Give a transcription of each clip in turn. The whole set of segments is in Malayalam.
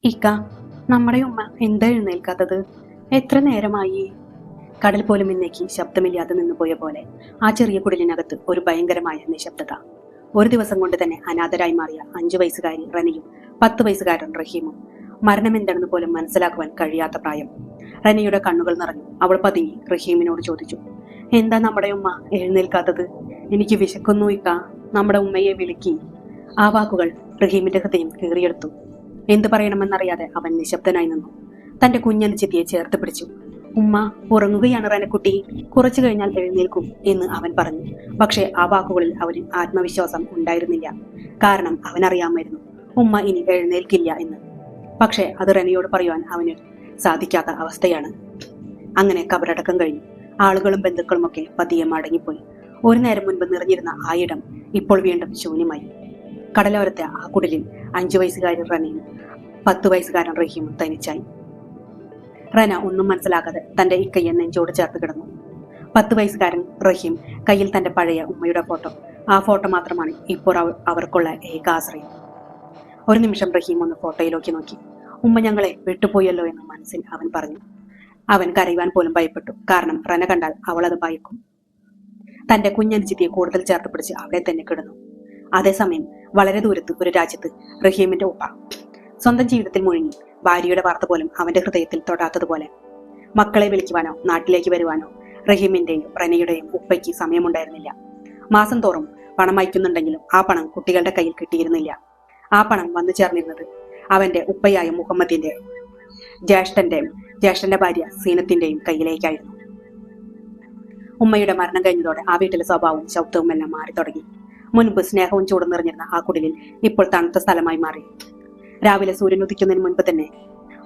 ഇക്ക, നമ്മുടെ ഉമ്മ എന്താ എഴുന്നേൽക്കാത്തത്? എത്ര നേരമായി? കടൽ പോലും ഇന്നേക്ക് ശബ്ദമില്ലാതെ നിന്നുപോയ പോലെ ആ ചെറിയ കുടിലിനകത്ത് ഒരു ഭയങ്കരമായ നിശബ്ദത. ഒരു ദിവസം കൊണ്ട് തന്നെ അനാഥരായി മാറിയ 5 വയസ്സുകാരി റനയും 10 വയസ്സുകാരൻ റഹീമും. മരണം എന്താണെന്ന് പോലും മനസ്സിലാക്കുവാൻ കഴിയാത്ത പ്രായം. റനയുടെ കണ്ണുകൾ നിറഞ്ഞു. അവൾ പതുങ്ങി റഹീമിനോട് ചോദിച്ചു, എന്താ നമ്മുടെ ഉമ്മ എഴുന്നേൽക്കാത്തത്? എനിക്ക് വിശക്കുന്നു ഇക്ക, നമ്മുടെ ഉമ്മയെ വിളിക്കി. ആ വാക്കുകൾ റഹീമിന്റെ ഹൃദയം കീറിയെടുത്തു. എന്തു പറയണമെന്നറിയാതെ അവൻ നിശബ്ദനായി നിന്നു. തന്റെ കുഞ്ഞനുജത്തിയെ ചേർത്ത് പിടിച്ചു. ഉമ്മ ഉറങ്ങുകയാണ് റനക്കുട്ടി, കുറച്ചു കഴിഞ്ഞാൽ എഴുന്നേൽക്കും എന്ന് അവൻ പറഞ്ഞു. പക്ഷേ ആ വാക്കുകളിൽ അവന് ആത്മവിശ്വാസം ഉണ്ടായിരുന്നില്ല. കാരണം അവനറിയാമായിരുന്നു ഉമ്മ ഇനി എഴുന്നേൽക്കില്ല എന്ന്. പക്ഷേ അത് റനയോട് പറയുവാൻ അവന് സാധിക്കാത്ത അവസ്ഥയാണ്. അങ്ങനെ കബറടക്കം കഴിഞ്ഞു. ആളുകളും ബന്ധുക്കളുമൊക്കെ പതിയെ മടങ്ങിപ്പോയി. ഒരു നേരം മുൻപ് നിറഞ്ഞിരുന്ന ആ ഇടം ഇപ്പോൾ വീണ്ടും ശൂന്യമായി. കടലോരത്തെ ആ കുടിലിൽ 5 വയസ്സുകാരി റനയും 10 വയസ്സുകാരൻ റഹീമും തനിച്ചായി. റന ഒന്നും മനസ്സിലാക്കാതെ തന്റെ ഇക്കയെ നെഞ്ചോട് ചേർത്ത് കിടന്നു. 10 വയസ്സുകാരൻ റഹീം കയ്യിൽ തന്റെ പഴയ ഉമ്മയുടെ ഫോട്ടോ. ആ ഫോട്ടോ മാത്രമാണ് ഇപ്പോൾ അവർക്കുള്ള ഏക ആശ്രയം. ഒരു നിമിഷം റഹീം ഒന്ന് ഫോട്ടോയിലേക്ക് നോക്കി. ഉമ്മ ഞങ്ങളെ വിട്ടുപോയല്ലോ എന്ന് മനസ്സിൽ അവൻ പറഞ്ഞു. അവൻ കരയുവാൻ പോലും ഭയപ്പെട്ടു. കാരണം റന കണ്ടാൽ അവൾ അത് ഭയക്കും. തന്റെ കുഞ്ഞനുജത്തിയെ കൂടുതൽ ചേർത്ത് പിടിച്ച് അവിടെ തന്നെ കിടന്നു. അതേസമയം വളരെ ദൂരത്ത് ഒരു രാജ്യത്ത് റഹീമിന്റെ ഉപ്പ സ്വന്തം ജീവിതത്തിൽ മുഴുകി. ഭാര്യയുടെ വാർത്ത പോലും അവന്റെ ഹൃദയത്തിൽ തൊടാത്തതുപോലെ. മക്കളെ വിളിക്കുവാനോ നാട്ടിലേക്ക് വരുവാനോ റഹീമിന്റെയും റനയുടെയും ഉപ്പയ്ക്ക് സമയമുണ്ടായിരുന്നില്ല. മാസം തോറും പണം അയക്കുന്നുണ്ടെങ്കിലും ആ പണം കുട്ടികളുടെ കയ്യിൽ കിട്ടിയിരുന്നില്ല. ആ പണം വന്നു ചേർന്നിരുന്നത് അവന്റെ ഉപ്പയായ മുഹമ്മദിന്റെ ജ്യേഷ്ഠന്റെ ഭാര്യ സീനത്തിന്റെയും കയ്യിലേക്കായിരുന്നു. ഉമ്മയുടെ മരണം കഴിഞ്ഞതോടെ ആ വീട്ടിലെ സ്വഭാവവും ശബ്ദവും എല്ലാം മാറി തുടങ്ങി. മുൻപ് സ്നേഹവും ചൂടും നിറഞ്ഞിരുന്ന ആ കുടിലിൽ ഇപ്പോൾ തണുത്ത സ്ഥലമായി മാറി. രാവിലെ സൂര്യൻ ഉദിക്കുന്നതിന് മുൻപ് തന്നെ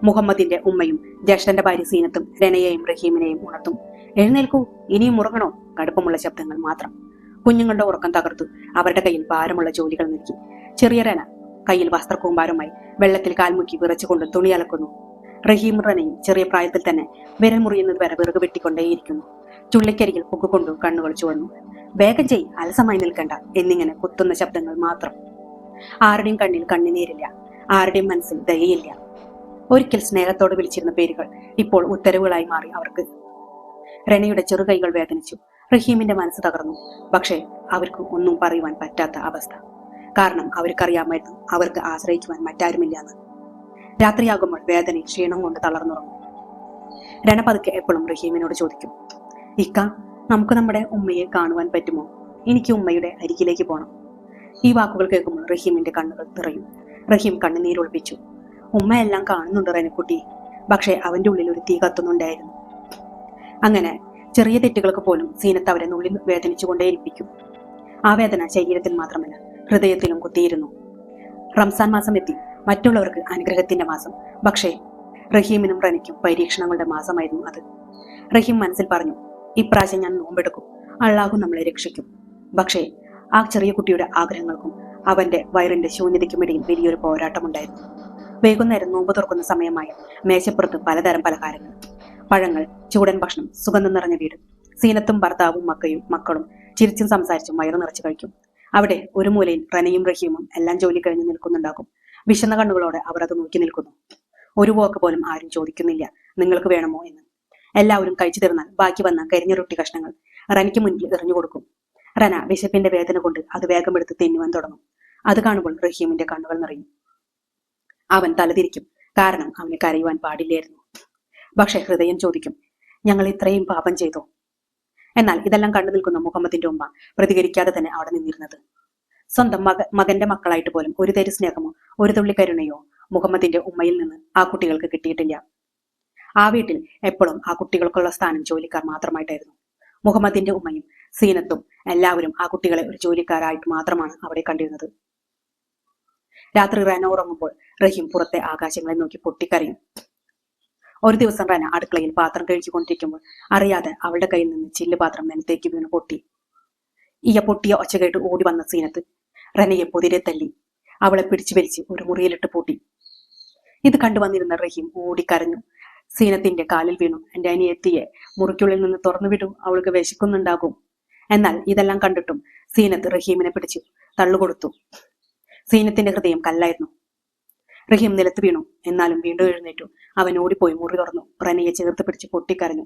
മുഹമ്മദിന്റെ ഉമ്മയും ജ്യേഷ്ഠന്റെ ഭാര്യ സീനത്തും രനയെയും റഹീമിനെയും ഉണർത്തും. എഴുന്നേൽക്കൂ, ഇനിയും ഉറങ്ങണോ? കടുപ്പമുള്ള ശബ്ദങ്ങൾ മാത്രം. കുഞ്ഞുങ്ങളുടെ ഉറക്കം തകർത്തു അവരുടെ കയ്യിൽ ഭാരമുള്ള ജോലികൾ നൽകി. ചെറിയ രന കയ്യിൽ വസ്ത്രക്കൂമ്പാരമായി വെള്ളത്തിൽ കാൽമുക്കി വിറച്ചുകൊണ്ട് തുണി അലക്കുന്നു. റഹീം റനയും ചെറിയ പ്രായത്തിൽ തന്നെ വിരൽ മുറിയുന്നത് വരെ വിറക് വെട്ടിക്കൊണ്ടേയിരിക്കുന്നു. ചുള്ളിക്കരികിൽ പുക്കുകൊണ്ടു കണ്ണുകൾ ചുവന്നു. വേഗം ചെയ്, അലസമായി നിൽക്കണ്ട എന്നിങ്ങനെ കുത്തുന്ന ശബ്ദങ്ങൾ മാത്രം. ആരുടെയും കണ്ണിൽ കണ്ണുനീരില്ല, ആരുടെയും മനസ്സിൽ ദയയില്ല. ഒരിക്കൽ സ്നേഹത്തോട് വിളിച്ചിരുന്ന പേരുകൾ ഇപ്പോൾ ഉത്തരവുകളായി മാറി അവർക്ക്. റനയുടെ ചെറുകൈകൾ വേദനിച്ചു. റഹീമിന്റെ മനസ്സ് തകർന്നു. പക്ഷേ അവർക്ക് ഒന്നും പറയുവാൻ പറ്റാത്ത അവസ്ഥ. കാരണം അവർക്കറിയാമായിരുന്നു അവർക്ക് ആശ്രയിക്കുവാൻ മറ്റാരുമില്ലാന്ന്. രാത്രിയാകുമ്പോൾ വേദനയും ക്ഷീണം കൊണ്ട് തളർന്നുറങ്ങും. രണ പതുക്കെ എപ്പോഴും റഹീമിനോട് ചോദിക്കും, ഇക്ക, നമുക്ക് നമ്മുടെ ഉമ്മയെ കാണുവാൻ പറ്റുമോ? എനിക്ക് ഉമ്മയുടെ അരികിലേക്ക് പോകണം. ഈ വാക്കുകൾ കേൾക്കുമ്പോൾ റഹീമിന്റെ കണ്ണുകൾ നിറയും. റഹീം കണ്ണുനീരൊളിപ്പിച്ചു. ഉമ്മ എല്ലാം കാണുന്നുണ്ട് റനക്കുട്ടി, പക്ഷേ അവന്റെ ഉള്ളിൽ ഒരു തീ കത്തുന്നുണ്ടായിരുന്നു. അങ്ങനെ ചെറിയ തെറ്റുകൾക്ക് പോലും സീനത്ത് അവരെ നുള്ളി വേദനിച്ചുകൊണ്ടേയിരിപ്പിക്കും. ആ വേദന ശരീരത്തിൽ മാത്രമല്ല ഹൃദയത്തിലും കുത്തിയിരുന്നു. റംസാൻ മാസം എത്തി. മറ്റുള്ളവർക്ക് അനുഗ്രഹത്തിന്റെ മാസം. പക്ഷേ റഹീമിനും റനയ്ക്കും പരീക്ഷണങ്ങളുടെ മാസമായിരുന്നു അത്. റഹീം മനസ്സിൽ പറഞ്ഞു, ഇപ്രാവശ്യം ഞാൻ നോമ്പെടുക്കും, അള്ളാഹു നമ്മളെ രക്ഷിക്കും. പക്ഷേ ആ ചെറിയ കുട്ടിയുടെ ആഗ്രഹങ്ങൾക്കും അവന്റെ വയറിന്റെ ശൂന്യതയ്ക്കുമിടയിൽ വലിയൊരു പോരാട്ടമുണ്ടായിരുന്നു. വൈകുന്നേരം നോമ്പ് തുറക്കുന്ന സമയമായ മേശപ്പുറത്ത് പലതരം പലഹാരങ്ങൾ, പഴങ്ങൾ, ചൂടൻ ഭക്ഷണം, സുഗന്ധം നിറഞ്ഞ വീട്. സീനത്തും ഭർത്താവും മക്കളും ചിരിച്ചും സംസാരിച്ചും വയറു നിറച്ചു കഴിക്കും. അവിടെ ഒരു മൂലയിൽ റനയും റഹീമും എല്ലാം ജോലി കഴിഞ്ഞ് നിൽക്കുന്നുണ്ടാകും. വിശന്ന കണ്ണുകളോടെ അവർ അത് നോക്കി നിൽക്കുന്നു. ഒരു വാക്ക് പോലും ആരും ചോദിക്കുന്നില്ല, നിങ്ങൾക്ക് വേണമോ എന്ന്. എല്ലാവരും കഴിച്ചു തീർന്നാൽ ബാക്കി വന്ന കരിഞ്ഞ റൊട്ടി കഷ്ണങ്ങൾ റനയ്ക്ക് മുന്നിൽ എറിഞ്ഞു കൊടുക്കും. റന വിശപ്പിന്റെ വേദന കൊണ്ട് അത് വേഗമെടുത്ത് തിന്നുവാൻ തുടങ്ങും. അത് കാണുമ്പോൾ റഹീമിന്റെ കണ്ണുകൾ നിറയും. അവൻ തലതിരിക്കും. കാരണം അവന് കരയുവാൻ പാടില്ലായിരുന്നു. പക്ഷെ ഹൃദയം ചോദിക്കും, ഞങ്ങൾ ഇത്രയും പാപം ചെയ്തോ? എന്നാൽ ഇതെല്ലാം കണ്ടു നിൽക്കുന്ന മുഹമ്മദിന്റെ ഉമ്മ പ്രതികരിക്കാതെ തന്നെ അവിടെ നിന്നിരുന്നത്. സ്വന്തം മകന്റെ മക്കളായിട്ട് പോലും ഒരു തരി സ്നേഹമോ ഒരു തുള്ളി കരുണയോ മുഹമ്മദിന്റെ ഉമ്മയിൽ നിന്ന് ആ കുട്ടികൾക്ക് കിട്ടിയിട്ടില്ല. ആ വീട്ടിൽ എപ്പോഴും ആ കുട്ടികൾക്കുള്ള സ്ഥാനം ജോലിക്കാർ മാത്രമായിട്ടായിരുന്നു. മുഹമ്മദിന്റെ ഉമ്മയും സീനത്തും എല്ലാവരും ആ കുട്ടികളെ ഒരു ജോലിക്കാരായിട്ട് മാത്രമാണ് അവിടെ കണ്ടിരുന്നത്. രാത്രി റന ഉറങ്ങുമ്പോൾ റഹീം പുറത്തെ ആകാശങ്ങളെ നോക്കി പൊട്ടിക്കരയും. ഒരു ദിവസം റന അടുക്കളയിൽ പാത്രം കഴിച്ചുകൊണ്ടിരിക്കുമ്പോൾ അറിയാതെ അവളുടെ കയ്യിൽ നിന്ന് ചില്ല് പാത്രം നിലത്തേക്ക് വീണ് പൊട്ടി. പൊട്ടിയ ഒച്ച കേട്ട് ഓടി വന്ന സീനത്ത് റനയെ പൊതിരെ തല്ലി അവളെ പിടിച്ചു വലിച്ച് ഒരു മുറിയിലിട്ട് പൂട്ടി. ഇത് കണ്ടുവന്നിരുന്ന റഹീം ഓടിക്കരഞ്ഞു. സീനത്തിന്റെ കാലിൽ വീണു, എന്റെ അനിയത്തിയെ മുറിക്കുള്ളിൽ നിന്ന് തുറന്നു വിടൂ, അവൾക്ക് വിശക്കുന്നുണ്ടാകും. എന്നാൽ ഇതെല്ലാം കണ്ടിട്ടും സീനത്ത് റഹീമിനെ പിടിച്ചു തള്ളുകൊടുത്തു. സീനത്തിന്റെ ഹൃദയം കല്ലായിരുന്നു. റഹീം നിലത്ത് വീണു. എന്നാലും വീണ്ടും എഴുന്നേറ്റു. അവൻ ഓടിപ്പോയി മുറി തുറന്നു. റനയെ ചേർത്ത് പിടിച്ച് പൊട്ടിക്കരഞ്ഞു.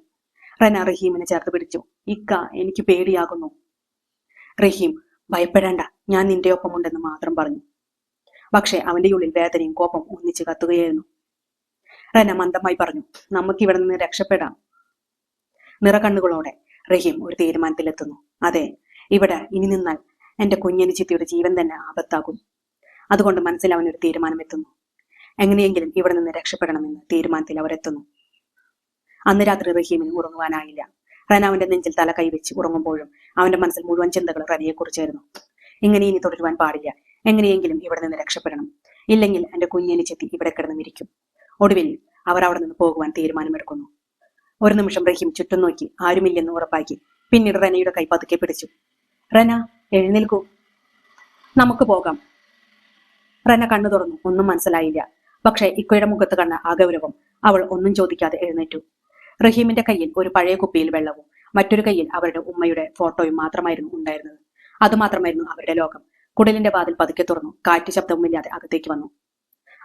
റന റഹീമിനെ ചേർത്ത് പിടിച്ചു. ഇക്ക, എനിക്ക് പേടിയാകുന്നു. റഹീം, ഭയപ്പെടേണ്ട, ഞാൻ നിന്റെ ഒപ്പമുണ്ടെന്ന് മാത്രം പറഞ്ഞു. പക്ഷെ അവന്റെ ഉള്ളിൽ വേദനയും കോപം ഒന്നിച്ച് കത്തുകയായിരുന്നു. റന മന്ദമായി പറഞ്ഞു, നമുക്കിവിടെ നിന്ന് രക്ഷപ്പെടാം. നിറകണ്ണുകളോടെ റഹീം ഒരു തീരുമാനത്തിലെത്തുന്നു. അതെ, ഇവിടെ ഇനി നിന്നാൽ എന്റെ കുഞ്ഞിന് ചിത്തിയുടെ ജീവൻ തന്നെ ആപത്താകും. അതുകൊണ്ട് മനസ്സിൽ അവനൊരു തീരുമാനമെത്തുന്നു. എങ്ങനെയെങ്കിലും ഇവിടെ നിന്ന് രക്ഷപ്പെടണമെന്ന് തീരുമാനത്തിൽ അവരെത്തുന്നു. അന്ന് രാത്രി റഹീമിന് ഉറങ്ങുവാനായില്ല. റന അവന്റെ നെഞ്ചിൽ തല കൈവച്ച് ഉറങ്ങുമ്പോഴും അവന്റെ മനസ്സിൽ മുഴുവൻ ചിന്തകൾ റനയെക്കുറിച്ചായിരുന്നു. ഇങ്ങനെ ഇനി തുടരുവാൻ പാടില്ല. എങ്ങനെയെങ്കിലും ഇവിടെ നിന്ന് രക്ഷപ്പെടണം. ഇല്ലെങ്കിൽ എന്റെ കുഞ്ഞിന് ചെത്തി ഇവിടെ കിടന്ന് മിരിക്കും. ഒടുവിൽ അവർ അവിടെ നിന്ന് പോകുവാൻ തീരുമാനമെടുക്കുന്നു. ഒരു നിമിഷം റഹീം ചുറ്റും നോക്കി. ആരുമില്ലെന്ന് ഉറപ്പാക്കി. പിന്നീട് റനയുടെ കൈ പതുക്കെ പിടിച്ചു. റന, എഴുന്നേൽക്കൂ, നമുക്ക് പോകാം. റന കണ്ണു തുറന്നു. ഒന്നും മനസ്സിലായില്ല. പക്ഷേ ഇക്കയുടെ മുഖത്ത് കണ്ട ആ ഗൗരവം അവൾ ഒന്നും ചോദിക്കാതെ എഴുന്നേറ്റു. റഹീമിന്റെ കയ്യിൽ ഒരു പഴയ കുപ്പിയിൽ വെള്ളവും മറ്റൊരു കയ്യിൽ അവരുടെ ഉമ്മയുടെ ഫോട്ടോയും മാത്രമായിരുന്നു ഉണ്ടായിരുന്നത്. അതുമാത്രമായിരുന്നു അവരുടെ ലോകം. കുടിലിന്റെ വാതിൽ പതുക്കെ തുറന്നു. കാറ്റ് ശബ്ദവുമില്ലാതെ അകത്തേക്ക് വന്നു.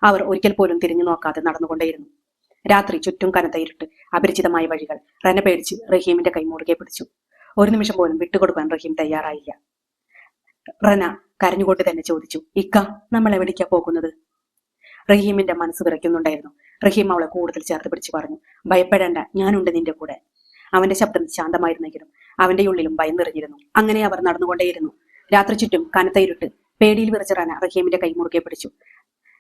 അവർ ഒരിക്കൽ പോലും തിരിഞ്ഞു നോക്കാതെ നടന്നുകൊണ്ടേയിരുന്നു. രാത്രി ചുറ്റും കനത്ത ഇരുട്ട്, അപരിചിതമായ വഴികൾ. റന പേടിച്ച് റഹീമിന്റെ കൈ മുറുകെ പിടിച്ചു. ഒരു നിമിഷം പോലും വിട്ടുകൊടുക്കാൻ റഹീം തയ്യാറായില്ല. റന കരഞ്ഞുകൊണ്ട് തന്നെ ചോദിച്ചു, ഇക്ക, നമ്മൾ എവിടേക്കാ പോകുന്നത്? റഹീമിന്റെ മനസ്സ് വിറയ്ക്കുന്നുണ്ടായിരുന്നു. റഹീം അവളെ കൂടുതൽ ചേർത്ത് പിടിച്ചു പറഞ്ഞു, ഭയപ്പെടേണ്ട, ഞാനുണ്ട് നിന്റെ കൂടെ. അവന്റെ ശബ്ദം ശാന്തമായിരുന്നെങ്കിലും അവന്റെ ഉള്ളിലും ഭയം നിറഞ്ഞിരുന്നു. അങ്ങനെ അവർ നടന്നുകൊണ്ടേയിരുന്നു. രാത്രി ചുറ്റും കനത്ത ഇരുട്ട്. പേടിയിൽ വിറച്ച റന റഹീമിന്റെ കൈ മുറുകെ പിടിച്ചു.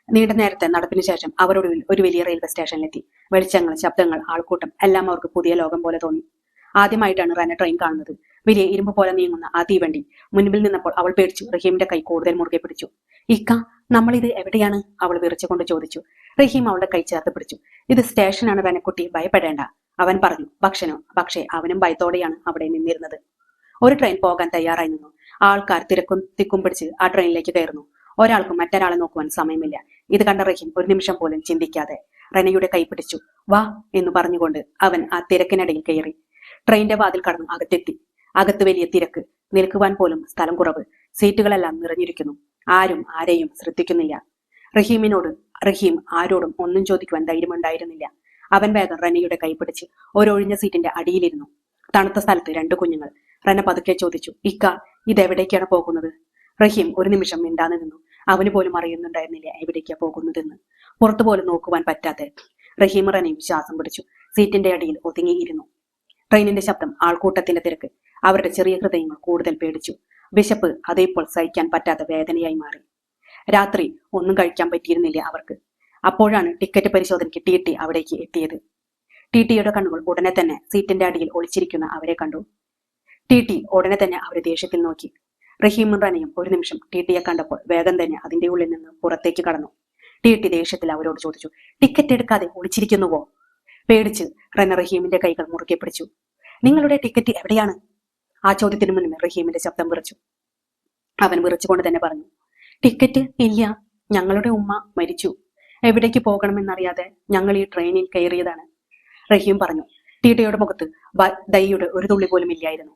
നീണ്ട നേരത്തെ നടപ്പിന് ശേഷം അവർ ഒരു വലിയ റെയിൽവേ സ്റ്റേഷനിലെത്തി. വെളിച്ചങ്ങൾ, ശബ്ദങ്ങൾ, ആൾക്കൂട്ടം എല്ലാം അവർക്ക് പുതിയ ലോകം പോലെ തോന്നി. ആദ്യമായിട്ടാണ് റന ട്രെയിൻ കാണുന്നത്. വലിയ ഇരുമ്പ് പോലെ നീങ്ങുന്ന ആ തീവണ്ടി മുൻപിൽ നിന്നപ്പോൾ അവൾ പേടിച്ചു. റഹീമിന്റെ കൈ കൂടുതൽ മുറുകെ പിടിച്ചു. ഇക്ക, നമ്മളിത് എവിടെയാണ്? അവൾ വിറച്ചുകൊണ്ട് ചോദിച്ചു. റഹീം അവളുടെ കൈ ചേർത്ത് പിടിച്ചു. ഇത് സ്റ്റേഷനാണ് റനക്കുട്ടി, ഭയപ്പെടേണ്ട, അവൻ പറഞ്ഞു. പക്ഷേ അവനും ഭയത്തോടെയാണ് അവിടെ നിന്നിരുന്നത്. ഒരു ട്രെയിൻ പോകാൻ തയ്യാറായി നിന്നു. ആൾക്കാർ തിക്കും പിടിച്ച് ആ ട്രെയിനിലേക്ക് കയറുന്നു. ഒരാൾക്കും മറ്റൊരാളെ നോക്കുവാൻ സമയമില്ല. ഇത് കണ്ട റഹീം ഒരു നിമിഷം പോലും ചിന്തിക്കാതെ റനയുടെ കൈ പിടിച്ചു. വാ എന്ന് പറഞ്ഞുകൊണ്ട് അവൻ ആ തിരക്കിനിടയിൽ കയറി. ട്രെയിനിന്റെ വാതിൽ കടന്നു അകത്തെത്തി. അകത്ത് വലിയ തിരക്ക്. നിൽക്കുവാൻ പോലും സ്ഥലം കുറവ്. സീറ്റുകളെല്ലാം നിറഞ്ഞിരിക്കുന്നു. ആരും ആരെയും ശ്രദ്ധിക്കുന്നില്ല. റഹീം ആരോടും ഒന്നും ചോദിക്കുവാൻ ധൈര്യമുണ്ടായിരുന്നില്ല. അവൻ വേഗം റനയുടെ കൈ പിടിച്ച് ഒരൊഴിഞ്ഞ സീറ്റിന്റെ അടിയിലിരുന്നു. തണുത്ത സ്ഥലത്ത് 2 കുഞ്ഞുങ്ങൾ. റന പതുക്കെ ചോദിച്ചു, ഇക്ക, ഇതെവിടേക്കാണ് പോകുന്നത്? റഹീം ഒരു നിമിഷം മിണ്ടാതെ നിന്നു. അവന് പോലും അറിയുന്നുണ്ടായിരുന്നില്ല എവിടേക്കാ പോകുന്നതെന്ന്. പുറത്തു പോലും നോക്കുവാൻ പറ്റാതെ റഹീം റനയും ശ്വാസം പിടിച്ചു. സീറ്റിന്റെ അടിയിൽ ഒതുങ്ങിയിരുന്നു. ട്രെയിനിന്റെ ശബ്ദം, ആൾക്കൂട്ടത്തിന്റെ തിരക്ക് അവരുടെ ചെറിയ ഹൃദയങ്ങൾ കൂടുതൽ പേടിച്ചു. വിശപ്പ് അതേപ്പോൾ സഹിക്കാൻ പറ്റാത്ത വേദനയായി മാറി. രാത്രി ഒന്നും കഴിക്കാൻ പറ്റിയിരുന്നില്ല അവർക്ക്. അപ്പോഴാണ് ടിക്കറ്റ് പരിശോധനയ്ക്ക് ടി അവിടേക്ക് എത്തിയത്. ടിയുടെ കണ്ണുകൾ ഉടനെ തന്നെ സീറ്റിന്റെ അടിയിൽ ഒളിച്ചിരിക്കുന്ന അവരെ കണ്ടു. ടി ഉടനെ തന്നെ അവരെ ദേഷ്യത്തിൽ നോക്കി. റഹീമും റനയും ഒരു നിമിഷം ടിയെ കണ്ടപ്പോൾ വേഗം തന്നെ അതിന്റെ ഉള്ളിൽ നിന്ന് പുറത്തേക്ക് കടന്നു. ടി ദേഷ്യത്തിൽ അവരോട് ചോദിച്ചു, ടിക്കറ്റ് എടുക്കാതെ ഒളിച്ചിരിക്കുന്നുവോ? പേടിച്ച് റന റഹീമിന്റെ കൈകൾ മുറുകെ പിടിച്ചു. നിങ്ങളുടെ ടിക്കറ്റ് എവിടെയാണ്? ആ ചോദ്യത്തിന് മുന്നേ റഹീമിന്റെ ശബ്ദം വിറച്ചു. അവൻ വിറച്ചുകൊണ്ട് തന്നെ പറഞ്ഞു, ടിക്കറ്റ് ഇല്ല, ഞങ്ങളുടെ ഉമ്മ മരിച്ചു. എവിടേക്ക് പോകണമെന്നറിയാതെ ഞങ്ങൾ ഈ ട്രെയിനിൽ കയറിയതാണ്. റഹീം പറഞ്ഞു. ടിയുടെ മുഖത്ത് ദയയുടെ ഒരു തുള്ളി പോലും ഇല്ലായിരുന്നു.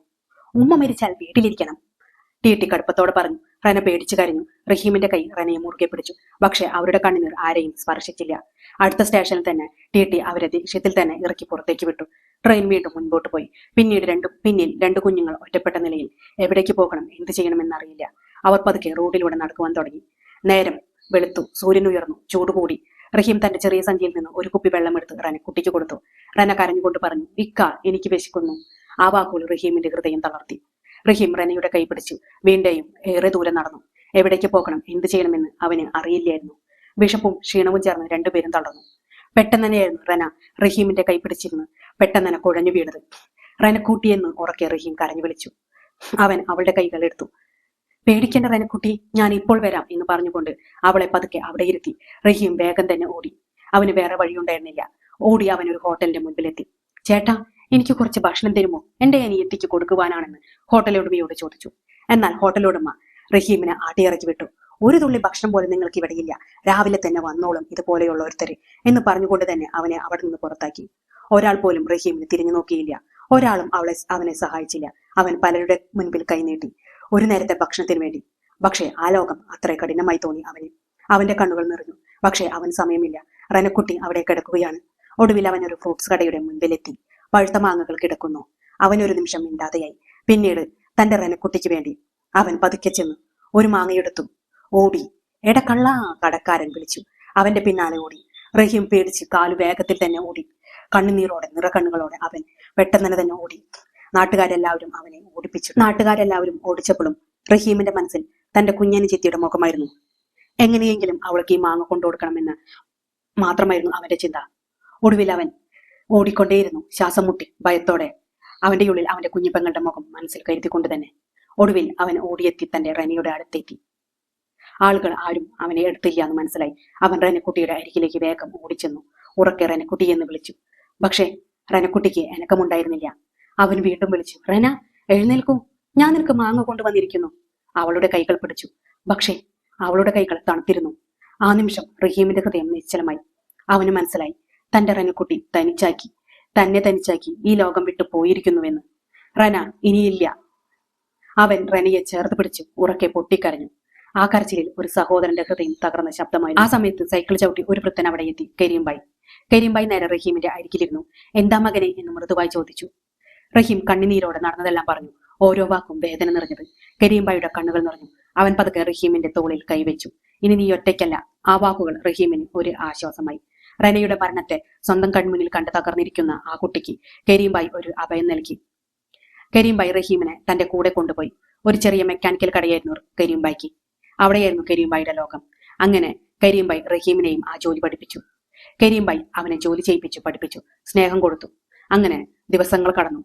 ഉമ്മ മരിച്ചാൽ വീട്ടിലിരിക്കണം, ടി കടുപ്പത്തോടെ പറഞ്ഞു. റന പേടിച്ചു കരഞ്ഞു. റഹീമിന്റെ കൈ റനയെ മുറുകെ പിടിച്ചു. പക്ഷെ അവരുടെ കണ്ണുനീർ ആരെയും സ്പർശിച്ചില്ല. അടുത്ത സ്റ്റേഷനിൽ തന്നെ ടി അവരെ ദേഷ്യത്തിൽ തന്നെ ഇറക്കി പുറത്തേക്ക് വിട്ടു. ട്രെയിൻ വീണ്ടും മുൻപോട്ട് പോയി. പിന്നിൽ 2 കുഞ്ഞുങ്ങൾ ഒറ്റപ്പെട്ട നിലയിൽ. എവിടേക്ക് പോകണം, എന്ത് ചെയ്യണമെന്നറിയില്ല. അവർ പതുക്കെ റോഡിലൂടെ നടക്കുവാൻ തുടങ്ങി. നേരം വെളുത്തു. സൂര്യൻ ഉയർന്നു. ചൂട് കൂടി. റഹീം തന്റെ ചെറിയ സഞ്ചിയിൽ നിന്ന് ഒരു കുപ്പി വെള്ളമെടുത്ത് റനക്കുട്ടിക്ക് കൊടുത്തു. റന കരഞ്ഞുകൊണ്ട് പറഞ്ഞു, ഇക്ക, എനിക്ക് വിശക്കുന്നു. ആ വാക്കുകൾ റഹീമിന്റെ ഹൃദയം തളർത്തി. റഹീം റനയുടെ കൈ പിടിച്ചു. വീണ്ടും ഏറെ ദൂരം നടന്നു. എവിടേക്ക് പോകണം, എന്ത് ചെയ്യണമെന്ന് അവന് അറിയില്ലായിരുന്നു. വിശപ്പും ക്ഷീണവും ചേർന്ന് 2 പേരും തളർന്നു. പെട്ടെന്ന് തന്നെയായിരുന്നു റന റഹീമിന്റെ കൈ പിടിച്ചിരുന്ന് പെട്ടെന്ന് കുഴഞ്ഞു വീണത്. റനക്കുട്ടിയെന്ന് ഉറക്കെ റഹീം കരഞ്ഞു വിളിച്ചു. അവൻ അവളുടെ കൈകൾ എടുത്തു. പേടിക്കേണ്ട റനക്കുട്ടി, ഞാൻ ഇപ്പോൾ വരാം എന്ന് പറഞ്ഞുകൊണ്ട് അവളെ പതുക്കെ അവിടെ ഇരുത്തി. റഹീം വേഗം തന്നെ ഓടി. അവന് വേറെ വഴിയുണ്ടായിരുന്നില്ല. ഓടി അവൻ ഒരു ഹോട്ടലിന്റെ മുൻപിലെത്തി. ചേട്ടാ, എനിക്ക് കുറച്ച് ഭക്ഷണം തരുമോ? എന്റെ അനിയത്തിക്ക് കൊടുക്കുവാനാണെന്ന് ഹോട്ടലുടമയോട് ചോദിച്ചു. എന്നാൽ ഹോട്ടലുടമ റഹീമിനെ ആട്ടിയിറക്കി വിട്ടു. ഒരു തുള്ളി ഭക്ഷണം പോലും നിങ്ങൾക്ക് ഇവിടെയില്ല, രാവിലെ തന്നെ വന്നോളും ഇതുപോലെയുള്ള ഒരുത്തര് എന്ന് പറഞ്ഞുകൊണ്ട് തന്നെ അവനെ അവിടെ നിന്ന് പുറത്താക്കി. ഒരാൾ പോലും റഹീമിന് തിരിഞ്ഞു നോക്കിയില്ല. ഒരാളും അവനെ സഹായിച്ചില്ല. അവൻ പലരുടെ മുൻപിൽ കൈനീട്ടി ഒരു നേരത്തെ ഭക്ഷണത്തിന് വേണ്ടി. പക്ഷേ ആ ലോകം അത്ര കഠിനമായി തോന്നി അവന്. അവന്റെ കണ്ണുകൾ നിറഞ്ഞു. പക്ഷേ അവൻ സമയമില്ല. റനക്കുട്ടി അവിടെ കിടക്കുകയാണ്. ഒടുവിൽ അവൻ ഒരു ഫ്രൂട്ട്സ് കടയുടെ മുൻപിലെത്തി. പഴുത്ത മാങ്ങകൾ കിടക്കുന്നു. അവൻ ഒരു നിമിഷം മിണ്ടാതെയായി. പിന്നീട് തന്റെ റനക്കുട്ടിക്ക് വേണ്ടി അവൻ പതുക്കെ ചെന്ന് ഒരു മാങ്ങയെടുത്തു. ഓടി. എടക്കള്ള, കടക്കാരൻ വിളിച്ചു. അവന്റെ പിന്നാലെ ഓടി. റഹീം പേടിച്ച് കാലു വേഗത്തിൽ തന്നെ ഓടി. കണ്ണുനീരോടെ, നിറകണ്ണുകളോടെ അവൻ പെട്ടെന്ന് തന്നെ ഓടി. നാട്ടുകാരെല്ലാവരും അവനെ ഓടിപ്പിച്ചു. നാട്ടുകാരെല്ലാവരും ഓടിച്ചപ്പോഴും റഹീമിന്റെ മനസ്സിൽ തന്റെ കുഞ്ഞനുചിത്തിയുടെ മുഖമായിരുന്നു. എങ്ങനെയെങ്കിലും അവൾക്ക് ഈ മാങ്ങ കൊണ്ടുകൊടുക്കണമെന്ന് മാത്രമായിരുന്നു അവന്റെ ചിന്ത. ഒടുവിൽ അവൻ ഓടിക്കൊണ്ടേയിരുന്നു, ശ്വാസം മുട്ടി ഭയത്തോടെ. അവന്റെ ഉള്ളിൽ അവന്റെ കുഞ്ഞിപ്പെങ്ങളുടെ മുഖം മനസ്സിൽ കരുതിക്കൊണ്ട് തന്നെ. ഒടുവിൽ അവൻ ഓടിയെത്തി തന്റെ റെനയുടെ അടുത്തെത്തി. ആളുകൾ ആരും അവനെ എടുത്തില്ല എന്ന് മനസ്സിലായി. അവൻ റെനക്കുട്ടിയുടെ അരികിലേക്ക് വേഗം ഓടിച്ചെന്നു. ഉറക്കെ റെനക്കുട്ടി എന്ന് വിളിച്ചു. പക്ഷേ റെനക്കുട്ടിക്ക് അനക്കമുണ്ടായിരുന്നില്ല. അവൻ വീണ്ടും വിളിച്ചു, റെന, എഴുന്നേൽക്കൂ, ഞാൻ നിനക്ക് മാങ്ങ കൊണ്ടുവന്നിരിക്കുന്നു. അവളുടെ കൈകൾ പിടിച്ചു. പക്ഷേ അവളുടെ കൈകൾ തണുത്തിരുന്നു. ആ നിമിഷം റഹീമിന്റെ ഹൃദയം നിശ്ചലമായി. അവന് മനസ്സിലായി, തന്റെ റെനക്കുട്ടി തന്നെ തനിച്ചാക്കി ഈ ലോകം വിട്ടു പോയിരിക്കുന്നുവെന്ന്. റെന ഇനിയില്ല. അവൻ റെനയെ ചേർത്ത് പിടിച്ചു ഉറക്കെ പൊട്ടിക്കരഞ്ഞു. ആ കരച്ചിലിൽ ഒരു സഹോദരന്റെ ഹൃദയം തകർന്ന ശബ്ദമായി. ആ സമയത്ത് സൈക്കിൾ ചവിട്ടി ഒരു വൃത്തൻ അവിടെ എത്തി. കരീംബായി നേരെ റഹീമിന്റെ അരികിലിരുന്നു. എന്താ മകനെ എന്ന് മൃദുവായി ചോദിച്ചു. റഹീം കണ്ണുനീരോടെ നടന്നതെല്ലാം പറഞ്ഞു. ഓരോ വാക്കും വേദന നിറഞ്ഞത്. കരീംബായിയുടെ കണ്ണുകൾ നിറഞ്ഞു. അവൻ പതുക്കെ റഹീമിന്റെ തോളിൽ കൈവച്ചു. ഇനി നീ ഒറ്റയ്ക്കല്ല. ആ വാക്കുകൾ റഹീമിന് ഒരു ആശ്വാസമായി. റെനയുടെ മരണത്തെ സ്വന്തം കൺമുന്നിൽ കണ്ട് തകർന്നിരിക്കുന്ന ആ കുട്ടിക്ക് കരീംബായി ഒരു അഭയം നൽകി. കരീംബായി റഹീമിനെ തന്റെ കൂടെ കൊണ്ടുപോയി. ഒരു ചെറിയ മെക്കാനിക്കൽ കടയായിരുന്നു കരീംബായിക്ക്. അവിടെയായിരുന്നു കരീംബായിയുടെ ലോകം. അങ്ങനെ കരീംബായി റഹീമിനെയും ആ ജോലി പഠിപ്പിച്ചു. കരീംബായി അവനെ ജോലി ചെയ്യിപ്പിച്ചു, പഠിപ്പിച്ചു, സ്നേഹം കൊടുത്തു. അങ്ങനെ ദിവസങ്ങൾ കടന്നു.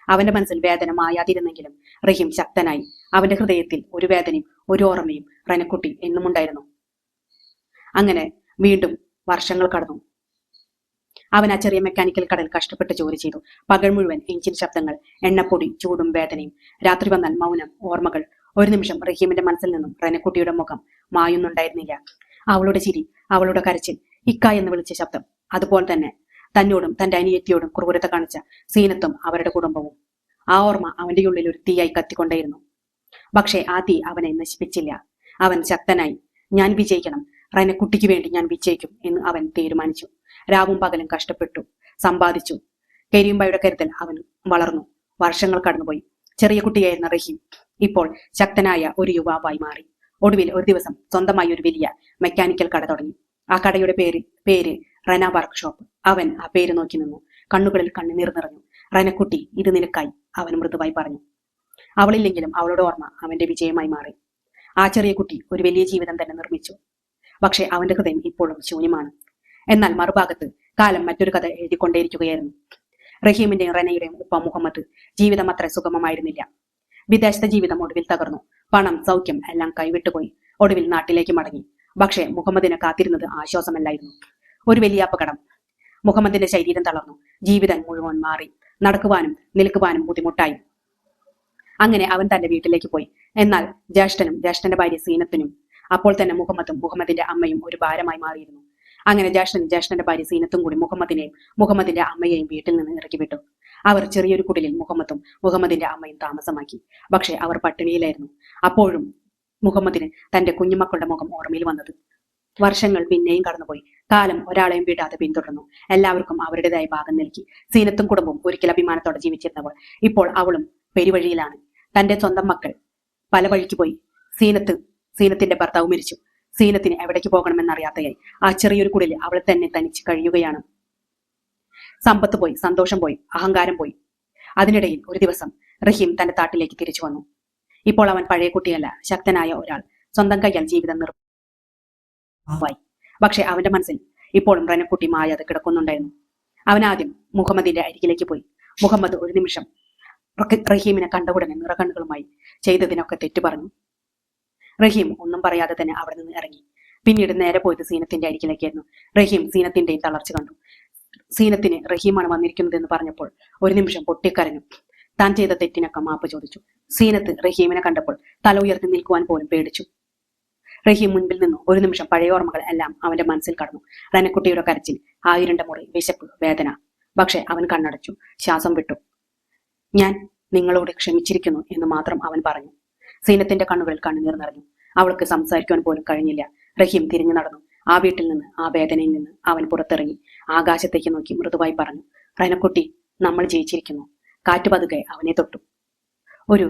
അവന്റെ മനസ്സിൽ വേദന മായാതിരുന്നെങ്കിലും റഹീം ശക്തനായി. അവന്റെ ഹൃദയത്തിൽ ഒരു വേദനയും ഒരു ഓർമ്മയും റെനക്കുട്ടി എന്നുമുണ്ടായിരുന്നു. അങ്ങനെ വീണ്ടും വർഷങ്ങൾ കടന്നു. അവൻ ആ ചെറിയ മെക്കാനിക്കൽ കടയിൽ കഷ്ടപ്പെട്ട് ജോലി ചെയ്തു. പകൽ മുഴുവൻ എഞ്ചിൻ ശബ്ദങ്ങൾ, എണ്ണപ്പൊടി, ചൂടും വേദനയും. രാത്രി വന്നാൽ മൗനം, ഓർമ്മകൾ. ഒരു നിമിഷം റഹീമിന്റെ മനസ്സിൽ നിന്നും റെനക്കുട്ടിയുടെ മുഖം മായുന്നുണ്ടായിരുന്നില്ല. അവളുടെ ചിരി, അവളുടെ കരച്ചിൽ, ഇക്ക എന്ന് വിളിച്ച ശബ്ദം. അതുപോലെ തന്നെ തന്നോടും തന്റെ അനിയത്തിയോടും ക്രൂരത കാണിച്ച സീനത്തും അവരുടെ കുടുംബവും. ആ ഓർമ്മ അവന്റെ ഉള്ളിൽ ഒരു തീയായി കത്തിക്കൊണ്ടേയിരുന്നു. പക്ഷേ ആ തീ അവനെ നശിപ്പിച്ചില്ല. അവൻ ശക്തനായി. ഞാൻ വിജയിക്കണം, റെനക്കുട്ടിക്ക് വേണ്ടി ഞാൻ വിജയിക്കും എന്ന് അവൻ തീരുമാനിച്ചു. രാവും പകലും കഷ്ടപ്പെട്ടു, സമ്പാദിച്ചു. കരീംബായിയുടെ കരുതൽ അവൻ വളർന്നു. വർഷങ്ങൾ കടന്നുപോയി. ചെറിയ കുട്ടിയായിരുന്ന റഹീം ഇപ്പോൾ ശക്തനായ ഒരു യുവാവായി മാറി. ഒടുവിൽ ഒരു ദിവസം സ്വന്തമായി ഒരു വലിയ മെക്കാനിക്കൽ കട തുടങ്ങി. ആ കടയുടെ പേര് റെന വർക്ക്ഷോപ്പ്. അവൻ ആ പേര് നോക്കി നിന്നു. കണ്ണുകളിൽ കണ്ണുനീർ നിറഞ്ഞു. റെനക്കുട്ടി, ഇത് നിനക്കായി, അവൻ മൃദുവായി പറഞ്ഞു. അവളില്ലെങ്കിലും അവളുടെ ഓർമ്മ അവന്റെ വിജയമായി മാറി. ആ ചെറിയ കുട്ടി ഒരു വലിയ ജീവിതം തന്നെ നിർമ്മിച്ചു. പക്ഷേ അവന്റെ ഹൃദയം ഇപ്പോഴും ശൂന്യമാണ്. എന്നാൽ മറുഭാഗത്ത് കാലം മറ്റൊരു കഥ എഴുതിക്കൊണ്ടേയിരിക്കുകയായിരുന്നു. റഹീമിന്റെയും റെനയുടെയും ഉപ്പ മുഹമ്മദ് ജീവിതം അത്ര സുഗമമായിരുന്നില്ല. വിദേശത്തെ ജീവിതം ഒടുവിൽ തകർന്നു. പണം, സൗഖ്യം എല്ലാം കൈവിട്ടുപോയി. ഒടുവിൽ നാട്ടിലേക്ക് മടങ്ങി. പക്ഷേ മുഹമ്മദിനെ കാത്തിരുന്നത് ആശ്വാസമല്ലായിരുന്നു. ഒരു വലിയ അപകടം. മുഹമ്മദിന്റെ ശരീരം തളർന്നു. ജീവിതം മുഴുവൻ മാറി. നടക്കുവാനും നിൽക്കുവാനും ബുദ്ധിമുട്ടായി. അങ്ങനെ അവൻ തന്റെ വീട്ടിലേക്ക് പോയി. എന്നാൽ ജ്യേഷ്ഠനും ജ്യേഷ്ഠന്റെ ഭാര്യ സീനത്തിനും അപ്പോൾ തന്നെ മുഹമ്മദും മുഹമ്മദിന്റെ അമ്മയും ഒരു ഭാരമായി മാറിയിരുന്നു. അങ്ങനെ ജ്യേഷ്ഠനും ജ്യേഷ്ഠന്റെ ഭാര്യ സീനത്തും കൂടി മുഹമ്മദിനെയും മുഹമ്മദിന്റെ അമ്മയെയും വീട്ടിൽ നിന്ന് ഇറക്കി വിട്ടു. അവർ ചെറിയൊരു കുടിലിൽ മുഹമ്മദും മുഹമ്മദിന്റെ അമ്മയും താമസമാക്കി. പക്ഷേ അവർ പട്ടിണിയിലായിരുന്നു. അപ്പോഴും മുഹമ്മദിന് തന്റെ കുഞ്ഞുമക്കളുടെ മുഖം ഓർമ്മയിൽ വന്നത്. വർഷങ്ങൾ പിന്നെയും കടന്നുപോയി. കാലം ഒരാളെയും വിടാതെ പിന്തുടർന്നു. എല്ലാവർക്കും അവരുടേതായ ഭാഗം നൽകി. സീനത്തും കുടുംബവും ഒരിക്കൽ അഭിമാനത്തോടെ ജീവിച്ചിരുന്നവൾ ഇപ്പോൾ അവളും പെരുവഴിയിലാണ്. തന്റെ സ്വന്തം മക്കൾ പല വഴിക്ക് പോയി. സീനത്തിന്റെ ഭർത്താവ് മരിച്ചു. സീനത്തിന് എവിടേക്ക് പോകണമെന്നറിയാത്തയായി ആ ചെറിയൊരു കുടിലിൽ അവൾ തന്നെ തനിച്ച് കഴിയുകയാണ്. സമ്പത്ത് പോയി, സന്തോഷം പോയി, അഹങ്കാരം പോയി. അതിനിടയിൽ ഒരു ദിവസം റഹീം തന്റെ താട്ടിലേക്ക് തിരിച്ചു വന്നു. ഇപ്പോൾ അവൻ പഴയ കുട്ടിയല്ല, ശക്തനായ ഒരാൾ. സ്വന്തം കൈയാൽ ജീവിതം നിർവായി. പക്ഷെ അവന്റെ മനസ്സിൽ ഇപ്പോഴും റെനക്കുട്ടി മായാതെ കിടക്കുന്നുണ്ടായിരുന്നു. അവൻ ആദ്യം മുഹമ്മദിന്റെ അരികിലേക്ക് പോയി. മുഹമ്മദ് ഒരു നിമിഷം റഹീമിനെ കണ്ട ഉടനെ നിറകണ്ണുകളുമായി ചെയ്തതിനൊക്കെ തെറ്റു പറഞ്ഞു. റഹീം ഒന്നും പറയാതെ തന്നെ അവിടെ നിന്ന് ഇറങ്ങി. പിന്നീട് നേരെ പോയത് സീനത്തിന്റെ അരികിലേക്കായിരുന്നു. റഹീം സീനത്തിന്റെയും തളർച്ച കണ്ടു. സീനത്തിന് റഹീമാണ് വന്നിരിക്കുന്നതെന്ന് പറഞ്ഞപ്പോൾ ഒരു നിമിഷം പൊട്ടിക്കരഞ്ഞു. താൻ ചെയ്ത തെറ്റിനൊക്കെ മാപ്പ് ചോദിച്ചു. സീനത്ത് റഹീമിനെ കണ്ടപ്പോൾ തല ഉയർത്തി നിൽക്കുവാൻ പോലും പേടിച്ചു. റഹീം മുൻപിൽ നിന്നു. ഒരു നിമിഷം പഴയ ഓർമ്മകൾ എല്ലാം അവന്റെ മനസ്സിൽ കടന്നു. റെനക്കുട്ടിയുടെ കരച്ചിൽ, ആയിരണ്ട മുറി, വിശപ്പ്, വേദന. പക്ഷെ അവൻ കണ്ണടച്ചു, ശ്വാസം വിട്ടു. ഞാൻ നിങ്ങളോട് ക്ഷമിച്ചിരിക്കുന്നു എന്ന് മാത്രം അവൻ പറഞ്ഞു. സീനത്തിന്റെ കണ്ണുകളിൽ കണ്ണുനീർ നിറഞ്ഞു. അവൾക്ക് സംസാരിക്കുവാൻ പോലും കഴിഞ്ഞില്ല. റഹീം തിരിഞ്ഞു നടന്നു. ആ വീട്ടിൽ നിന്ന്, ആ വേദനയിൽ നിന്ന് അവൻ പുറത്തിറങ്ങി ആകാശത്തേക്ക് നോക്കി മൃദുവായി പറഞ്ഞു, റൈനക്കുട്ടി, നമ്മൾ ജയിച്ചിരിക്കുന്നു. കാറ്റ് പതുക്കെ അവനെ തൊട്ടു. ഒരു